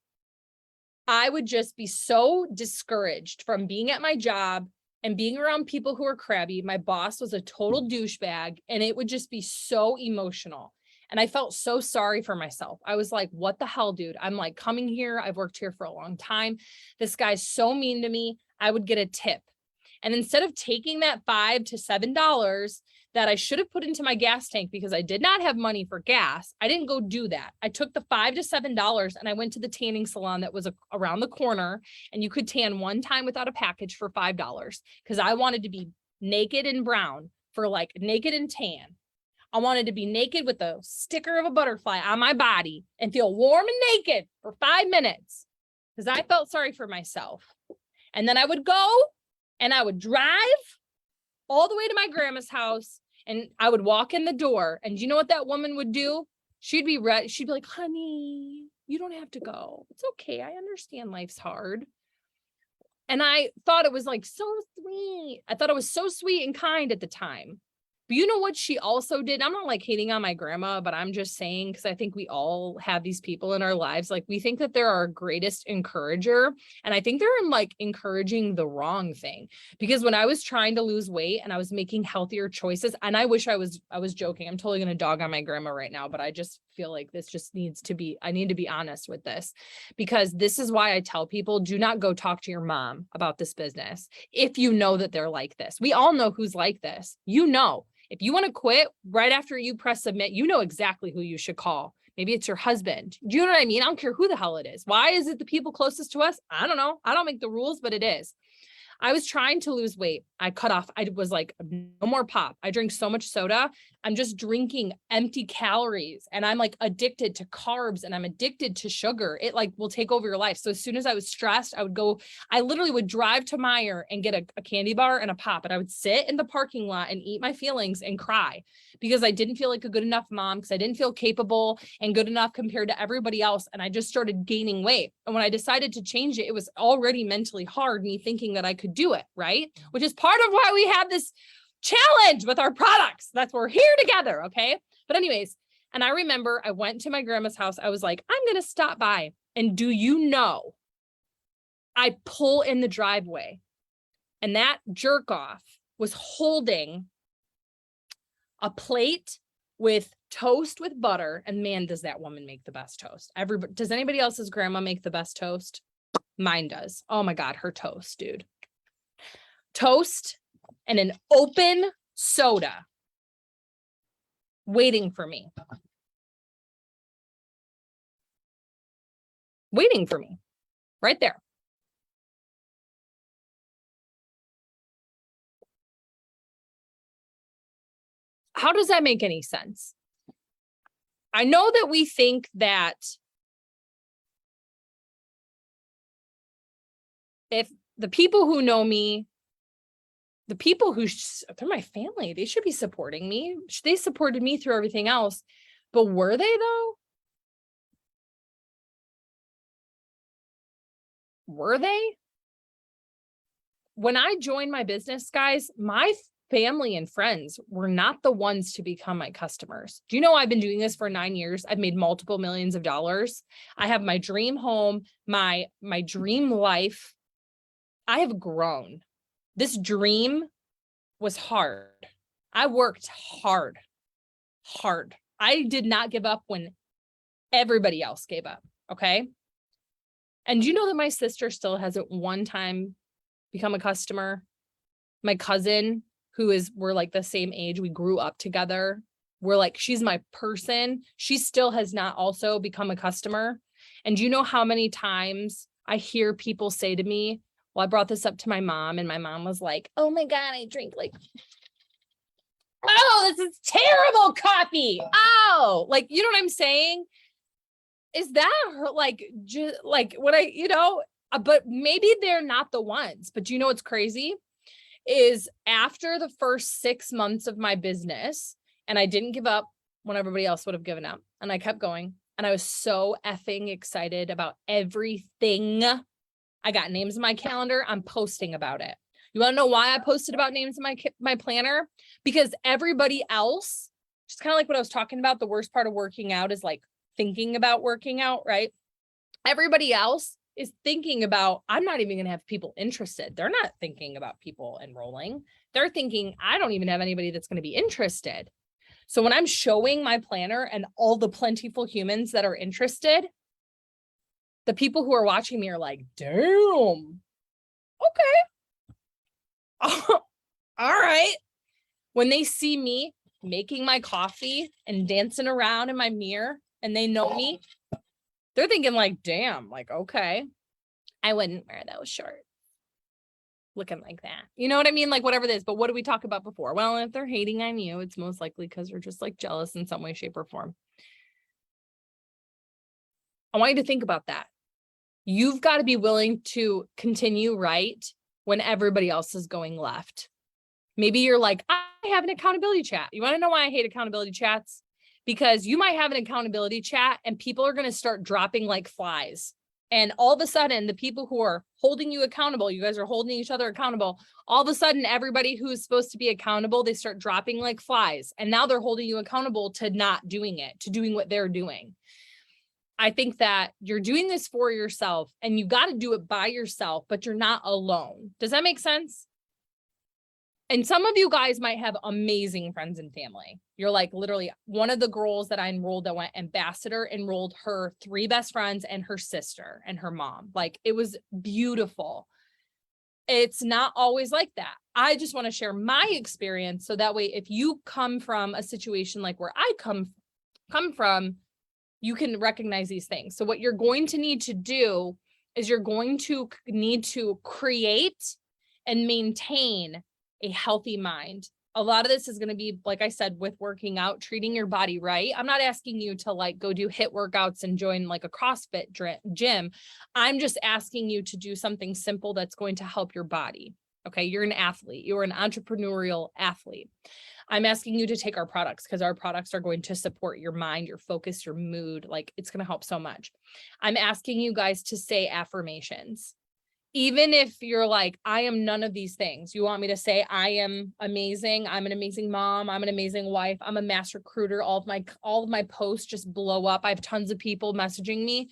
I would just be so discouraged from being at my job and being around people who are crabby. My boss was a total douchebag, and it would just be so emotional. And I felt so sorry for myself. I was like, what the hell, dude? I'm like coming here. I've worked here for a long time. This guy's so mean to me. I would get a tip. And instead of taking that $5 to $7 that I should have put into my gas tank because I did not have money for gas, I didn't go do that. I took the $5 to $7 and I went to the tanning salon that was around the corner, and you could tan one time without a package for $5 because I wanted to be naked and brown for like naked and tan. I wanted to be naked with a sticker of a butterfly on my body and feel warm and naked for 5 minutes because I felt sorry for myself. And then I would go and I would drive all the way to my grandma's house and I would walk in the door. And you know what that woman would do? She'd be ready. She'd be like, honey, you don't have to go. It's okay. I understand life's hard. And I thought it was like so sweet. I thought it was so sweet and kind at the time. But you know what she also did? I'm not like hating on my grandma, but I'm just saying, because I think we all have these people in our lives. Like we think that they're our greatest encourager. And I think they're like encouraging the wrong thing. Because when I was trying to lose weight and I was making healthier choices, and I wish I was joking. I'm totally going to dog on my grandma right now, but I just feel like this just needs to be, I need to be honest with this, because this is why I tell people, do not go talk to your mom about this business. If you know that they're like this, we all know who's like this, you know. If you want to quit right after you press submit, you know exactly who you should call. Maybe it's your husband. Do you know what I mean? I don't care who the hell it is. Why is it the people closest to us? I don't know. I don't make the rules, but it is. I was trying to lose weight. I cut off. I was like, no more pop. I drink so much soda. I'm just drinking empty calories and I'm like addicted to carbs and I'm addicted to sugar. It like will take over your life. So as soon as I was stressed, I literally would drive to Meijer and get a candy bar and a pop. And I would sit in the parking lot and eat my feelings and cry because I didn't feel like a good enough mom, because I didn't feel capable and good enough compared to everybody else. And I just started gaining weight. And when I decided to change it, it was already mentally hard, me thinking that I could do it, right? Which is part of why we have this challenge with our products. That's why we're here together. Okay. But anyways, and I remember I went to my grandma's house. I was like, I'm going to stop by. And do you know, I pull in the driveway and that jerk off was holding a plate with toast with butter. And man, does that woman make the best toast. Does anybody else's grandma make the best toast? Mine does. Oh my God, her toast, dude. Toast and an open soda waiting for me. Waiting for me right there. How does that make any sense? I know that we think that if the people who know me, the people who they're my family, they should be supporting me. They supported me through everything else. But were they though? Were they? When I joined my business, guys, my family and friends were not the ones to become my customers. Do you know I've been doing this for 9 years? I've made multiple millions of dollars. I have my dream home, my dream life. I have grown. This dream was hard. I worked hard. I did not give up when everybody else gave up. Okay. And you know that my sister still hasn't one time become a customer. My cousin, we're like the same age. We grew up together. We're like, she's my person. She still has not also become a customer. And do you know how many times I hear people say to me, well, I brought this up to my mom and my mom was like, oh my God, I drink like, oh, this is terrible coffee. Oh, like, you know what I'm saying? Is that like, just like what but maybe they're not the ones, but you know, what's crazy is after the first 6 months of my business, and I didn't give up when everybody else would have given up, and I kept going, and I was so effing excited about everything. I got names in my calendar. I'm posting about it. You want to know why I posted about names in my planner? Because everybody else, just kind of like what I was talking about, the worst part of working out is like thinking about working out, right? Everybody else is thinking about, I'm not even going to have people interested. They're not thinking about people enrolling. They're thinking, I don't even have anybody that's going to be interested. So when I'm showing my planner and all the plentiful humans that are interested, the people who are watching me are like, damn, okay. All right. When they see me making my coffee and dancing around in my mirror and they know me, they're thinking like, damn, like, okay, I wouldn't wear those shorts looking like that. You know what I mean? Like whatever it is. But what did we talk about before? Well, if they're hating on you, it's most likely because they're just like jealous in some way, shape, or form. I want you to think about that. You've got to be willing to continue right when everybody else is going left. Maybe you're like, I have an accountability chat. You want to know why I hate accountability chats? Because you might have an accountability chat and people are going to start dropping like flies. And all of a sudden, the people who are holding you accountable, you guys are holding each other accountable. All of a sudden, everybody who's supposed to be accountable, they start dropping like flies. And now they're holding you accountable to not doing it, to doing what they're doing. I think that you're doing this for yourself and you got to do it by yourself, but you're not alone. Does that make sense? And some of you guys might have amazing friends and family. You're like, literally, one of the girls that I enrolled that went ambassador enrolled her 3 best friends and her sister and her mom. Like, it was beautiful. It's not always like that. I just want to share my experience. So that way, if you come from a situation like where I come from, you can recognize these things. So what you're going to need to do is you're going to need to create and maintain a healthy mind. A lot of this is going to be, like I said, with working out, treating your body right. I'm not asking you to like go do HIIT workouts and join like a CrossFit gym. I'm just asking you to do something simple that's going to help your body. Okay. You're an athlete. You're an entrepreneurial athlete. I'm asking you to take our products because our products are going to support your mind, your focus, your mood. Like, it's going to help so much. I'm asking you guys to say affirmations. Even if you're like, I am none of these things, you want me to say, I am amazing. I'm an amazing mom. I'm an amazing wife. I'm a mass recruiter. All of my posts just blow up. I have tons of people messaging me.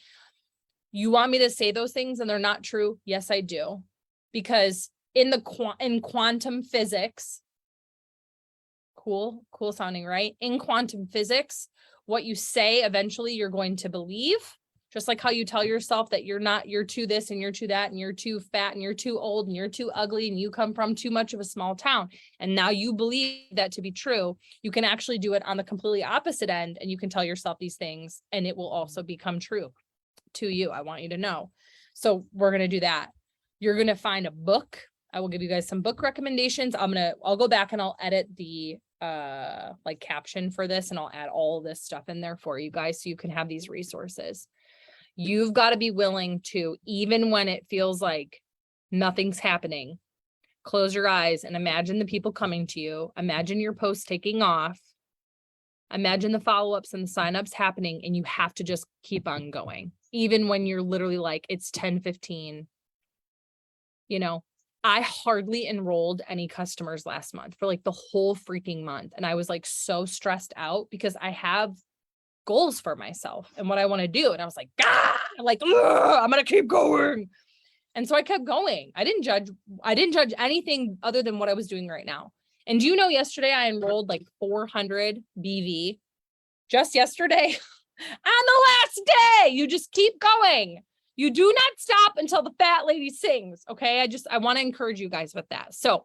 You want me to say those things and they're not true? Yes, I do. Because in quantum physics, cool sounding, right? In quantum physics, what you say, eventually you're going to believe. Just like how you tell yourself that you're too this and you're too that and you're too fat and you're too old and you're too ugly and you come from too much of a small town. And now you believe that to be true. You can actually do it on the completely opposite end and you can tell yourself these things and it will also become true to you. I want you to know. So we're going to do that. You're going to find a book. I will give you guys some book recommendations. I'll go back and I'll edit the like caption for this and I'll add all this stuff in there for you guys so you can have these resources. You've got to be willing to, even when it feels like nothing's happening, close your eyes and imagine the people coming to you. Imagine your post taking off. Imagine the follow-ups and the signups happening, and you have to just keep on going. Even when you're literally like, it's 10:15. You know, I hardly enrolled any customers last month for like the whole freaking month. And I was like so stressed out because I have goals for myself and what I want to do. And I was like, I'm going to keep going. And so I kept going. I didn't judge anything other than what I was doing right now. And do you know, yesterday I enrolled like 400 BV just yesterday on the last day. You just keep going. You do not stop until the fat lady sings. Okay. I want to encourage you guys with that. So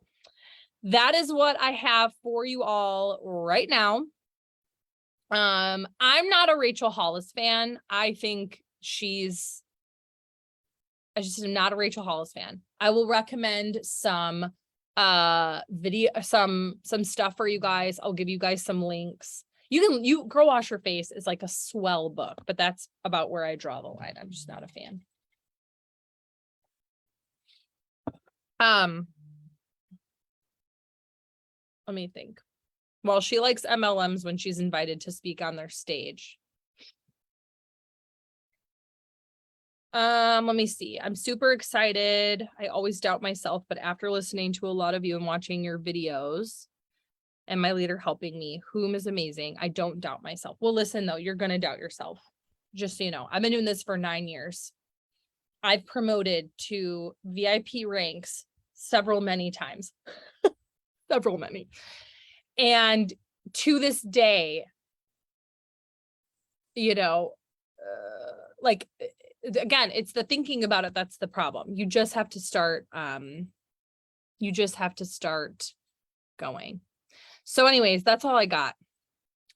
that is what I have for you all right now. I'm not a Rachel Hollis fan. I think I just am not a Rachel Hollis fan. I will recommend some video, some stuff for you guys. I'll give you guys some links. Girl Wash Your Face is like a swell book, but that's about where I draw the line. I'm just not a fan. Let me think. Well, she likes MLMs when she's invited to speak on their stage. Let me see. I'm super excited. I always doubt myself, but after listening to a lot of you and watching your videos and my leader helping me, whom is amazing, I don't doubt myself. Well, listen though, you're going to doubt yourself. Just so you know, I've been doing this for 9 years. I've promoted to VIP ranks many times, many. And to this day, you know, like, again, it's the thinking about it. That's the problem. You just have to start. You just have to start going. So anyways, that's all I got.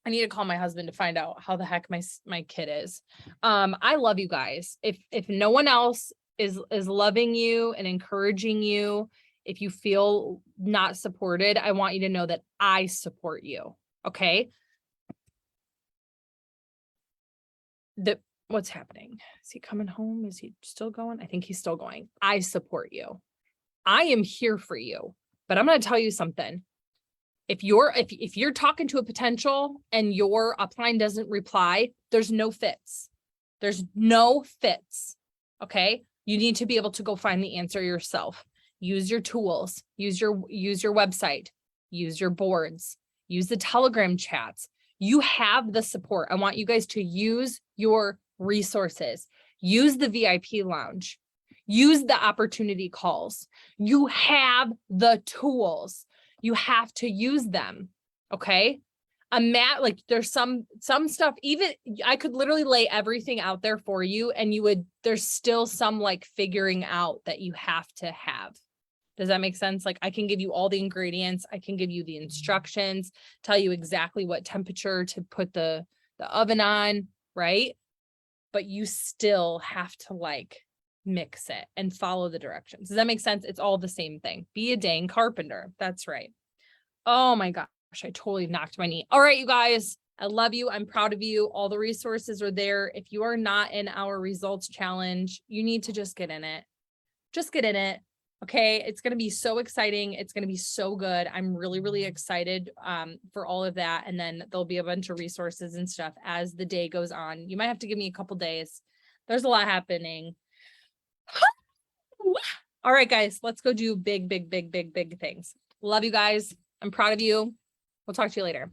I need to call my husband to find out how the heck my kid is. I love you guys. If no one else is loving you and encouraging you, if you feel not supported, I want you to know that I support you. Okay. what's happening? Is he coming home? Is he still going? I think he's still going. I support you. I am here for you, but I'm going to tell you something. If you're talking to a potential and your upline doesn't reply, there's no fits. There's no fits. Okay. You need to be able to go find the answer yourself. Use your tools, use your website, use your boards, use the Telegram chats. You have the support. I want you guys to use your resources, use the VIP lounge, use the opportunity calls. You have the tools. You have to use them. Okay. Like there's some stuff, even I could literally lay everything out there for you and there's still some like figuring out that you have to have. Does that make sense? Like I can give you all the ingredients. I can give you the instructions, tell you exactly what temperature to put the oven on, right? But you still have to like mix it and follow the directions. Does that make sense? It's all the same thing. Be a dang carpenter. That's right. Oh my gosh, I totally knocked my knee. All right, you guys, I love you. I'm proud of you. All the resources are there. If you are not in our results challenge, you need to just get in it. Just get in it. Okay. It's going to be so exciting. It's going to be so good. I'm really, really excited for all of that. And then there'll be a bunch of resources and stuff as the day goes on. You might have to give me a couple days. There's a lot happening. All right, guys, let's go do big, big, big, big, big things. Love you guys. I'm proud of you. We'll talk to you later.